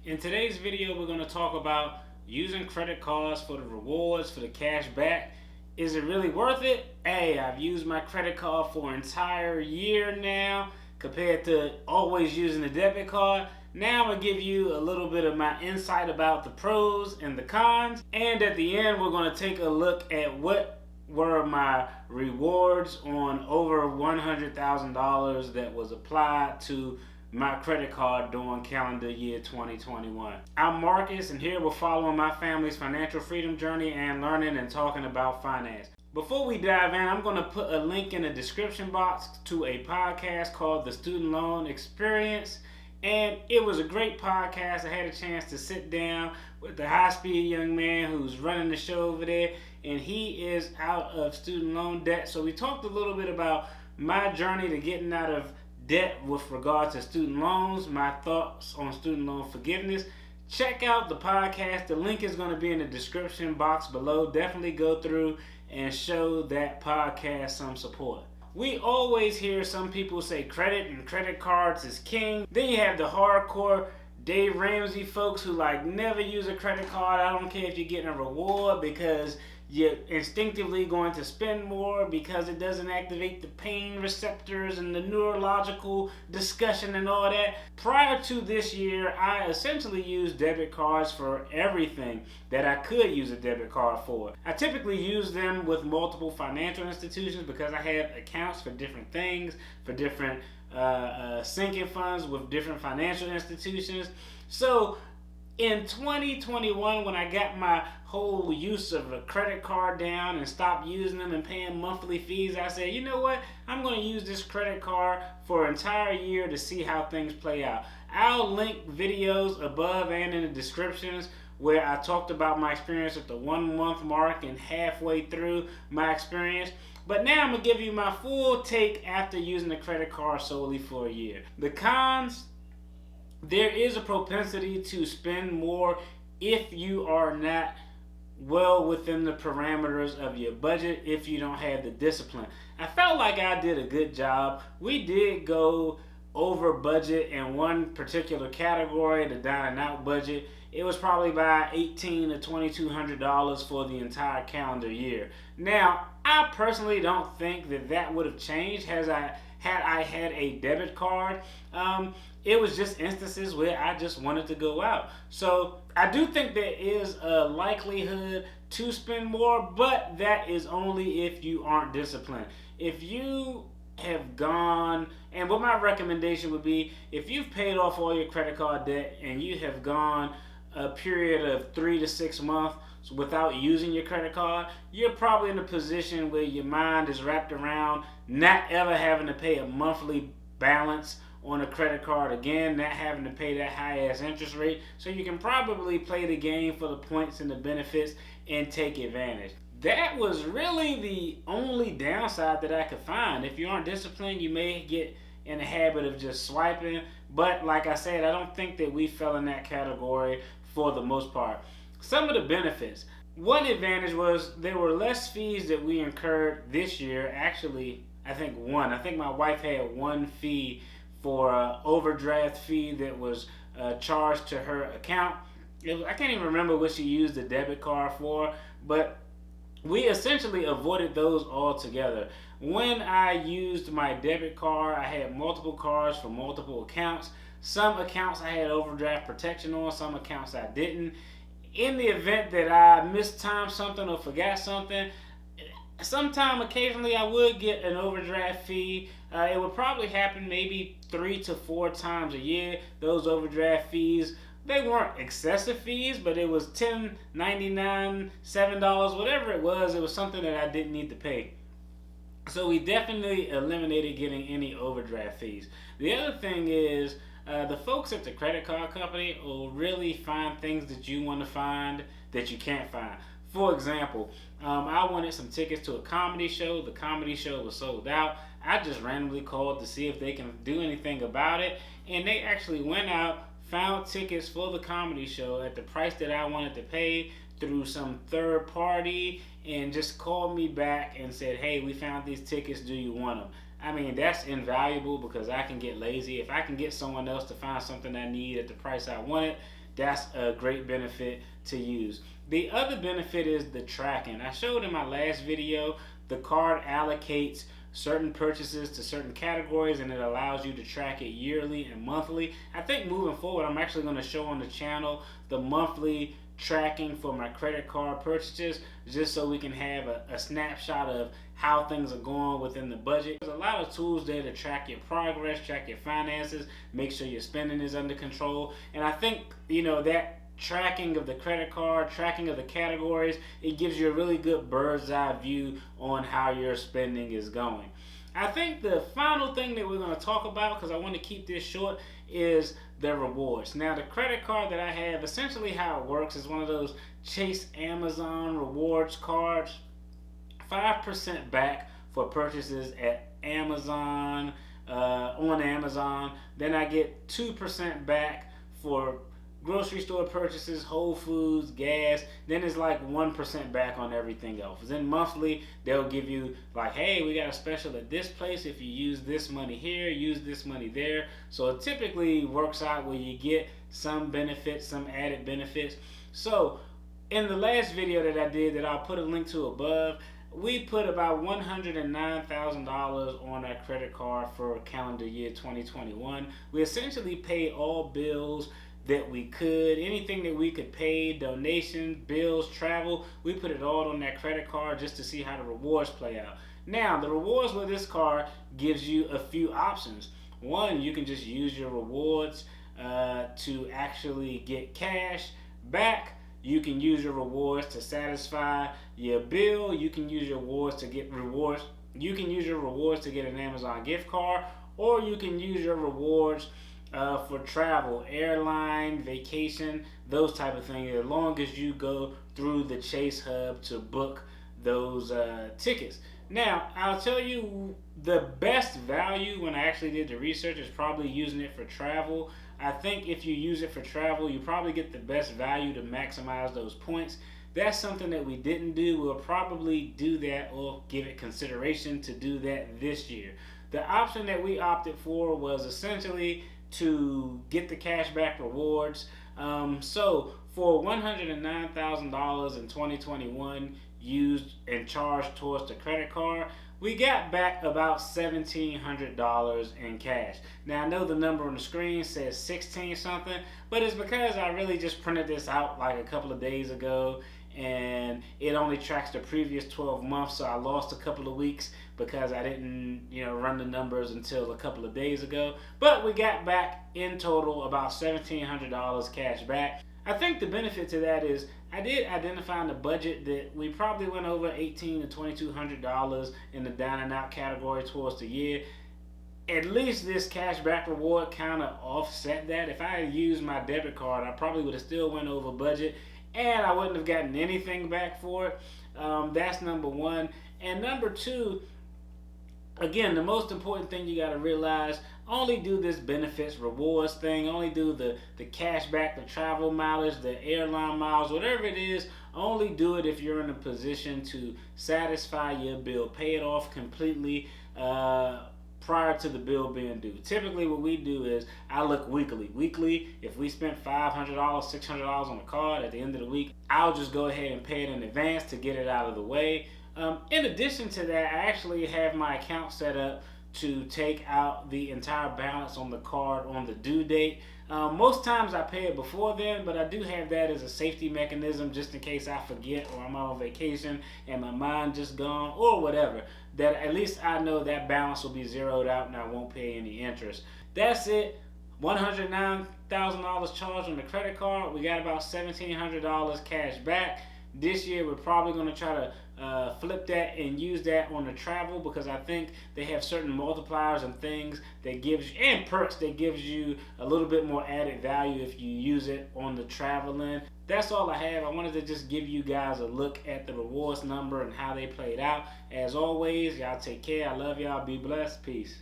In today's video, we're going to talk about using credit cards for the rewards, for the cash back. Is it really worth it? Hey, I've used my credit card for an entire year now compared to always using the debit card. Now I'm going to give you a little bit of my insight about the pros and the cons. And at the end, we're going to take a look at what were my rewards on over $100,000 that was applied to my credit card during calendar year 2021. I'm Marcus, and here we're following my family's financial freedom journey and learning and talking about finance. Before we dive in, I'm going to put a link in the description box to a podcast called The Student Loan Experience. And it was a great podcast. I had a chance to sit down with the high-speed young man who's running the show over there, and he is out of student loan debt. So we talked a little bit about my journey to getting out of debt with regard to student loans, my thoughts on student loan forgiveness. Check out the podcast. The link is going to be in the description box below. Definitely go through and show that podcast some support. We always hear some people say credit and credit cards is king. Then you have the hardcore Dave Ramsey folks who never use a credit card. I don't care if you're getting a reward because you're instinctively going to spend more because it doesn't activate the pain receptors and the neurological discussion and all that. Prior to this year, I essentially used debit cards for everything that I could use a debit card for. I typically use them with multiple financial institutions because I have accounts for different things, for different sinking funds with different financial institutions. So in 2021, when I got my whole use of a credit card down and stopped using them and paying monthly fees, I said, you know what? I'm going to use this credit card for an entire year to see how things play out. I'll link videos above and in the descriptions where I talked about my experience at the 1 month mark and halfway through my experience. But now I'm going to give you my full take after using the credit card solely for a year. The cons: there is a propensity to spend more if you are not well within the parameters of your budget, if you don't have the discipline. I felt like I did a good job. We did go over budget in one particular category, the dining out budget. It was probably about $1,800 to $2,200 for the entire calendar year. Now, I personally don't think that would have changed had I had a debit card. It was just instances where I just wanted to go out. So I do think there is a likelihood to spend more, but that is only if you aren't disciplined. If you have gone, and what my recommendation would be, if you've paid off all your credit card debt and you have gone a period of 3 to 6 months without using your credit card, you're probably in a position where your mind is wrapped around not ever having to pay a monthly balance on a credit card again, not having to pay that high ass interest rate. So you can probably play the game for the points and the benefits and take advantage. That was really the only downside that I could find. If you aren't disciplined, you may get in the habit of just swiping. But like I said, I don't think that we fell in that category for the most part. Some of the benefits. One advantage was there were less fees that we incurred this year. Actually, I think one. I think my wife had one fee for an overdraft fee that was charged to her account. I can't even remember what she used the debit card for, but we essentially avoided those altogether. When I used my debit card, I had multiple cards for multiple accounts. Some accounts I had overdraft protection on, some accounts I didn't. In the event that I mistimed something or forgot something, occasionally I would get an overdraft fee. It would probably happen maybe 3 to 4 times a year. Those overdraft fees, they weren't excessive fees, but it was $10, $99, $7, whatever it was something that I didn't need to pay. So we definitely eliminated getting any overdraft fees. The other thing is, the folks at the credit card company will really find things that you want to find that you can't find. For example, I wanted some tickets to a comedy show. The comedy show was sold out. I just randomly called to see if they can do anything about it, and they actually went out, found tickets for the comedy show at the price that I wanted to pay through some third party, and just called me back and said, hey, we found these tickets, do you want them? I mean, that's invaluable because I can get lazy. If I can get someone else to find something I need at the price I want it, that's a great benefit to use. The other benefit is the tracking. I showed in my last video, the card allocates certain purchases to certain categories, and it allows you to track it yearly and monthly. I think moving forward, I'm actually going to show on the channel the monthly tracking for my credit card purchases, just so we can have a snapshot of how things are going within the budget. There's a lot of tools there to track your progress, track your finances, make sure your spending is under control. And I think, that tracking of the credit card, tracking of the categories, it gives you a really good bird's eye view on how your spending is going. I think the final thing that we're going to talk about, because I want to keep this short, is the rewards. Now, the credit card that I have, essentially how it works is one of those Chase Amazon rewards cards. 5% back for purchases at Amazon, on Amazon. Then I get 2% back for grocery store purchases, Whole Foods, gas. Then it's like 1% back on everything else. Then monthly, they'll give you like, hey, we got a special at this place if you use this money here, use this money there. So it typically works out where you get some benefits, some added benefits. So in the last video that I did, that I'll put a link to above, we put about $109,000 on our credit card for calendar year 2021. We essentially paid all bills that we could, anything that we could pay, donations, bills, travel, we put it all on that credit card just to see how the rewards play out. Now, the rewards with this card gives you a few options. One, you can just use your rewards to actually get cash back. You can use your rewards to satisfy your bill. You can use your rewards to get rewards. You can use your rewards to get an Amazon gift card, or you can use your rewards for travel, airline, vacation, those type of things, as long as you go through the Chase Hub to book those tickets. Now, I'll tell you the best value when I actually did the research is probably using it for travel. I think if you use it for travel, you probably get the best value to maximize those points. That's something that we didn't do. We'll probably do that or give it consideration to do that this year. The option that we opted for was essentially to get the cashback rewards. So for $109,000 in 2021 used and charged towards the credit card, we got back about $1,700 in cash. Now, I know the number on the screen says 16 something, but it's because I really just printed this out like a couple of days ago, and it only tracks the previous 12 months, so I lost a couple of weeks because I didn't run the numbers until a couple of days ago. But we got back in total about $1,700 cash back. I think the benefit to that is I did identify in the budget that we probably went over $1,800 to $2,200 in the down and out category towards the year. At least this cashback reward kind of offset that. If I had used my debit card, I probably would have still went over budget, and I wouldn't have gotten anything back for it. That's number one. And number two, again, the most important thing you got to realize, only do this benefits rewards thing, only do the cash back, the travel mileage, the airline miles, whatever it is, only do it if you're in a position to satisfy your bill, pay it off completely prior to the bill being due. Typically what we do is I look weekly. Weekly, if we spent $500, $600 on the card at the end of the week, I'll just go ahead and pay it in advance to get it out of the way. In addition to that, I actually have my account set up to take out the entire balance on the card on the due date. Most times I pay it before then, but I do have that as a safety mechanism just in case I forget or I'm on vacation and my mind just gone or whatever. That at least I know that balance will be zeroed out and I won't pay any interest. That's it. $109,000 charged on the credit card. We got about $1,700 cash back. This year we're probably going to try to flip that and use that on the travel, because I think they have certain multipliers and things that gives you, and perks that gives you a little bit more added value if you use it on the traveling. That's all I have. I wanted to just give you guys a look at the rewards number and how they played out. As always, y'all take care. I love y'all. Be blessed. Peace.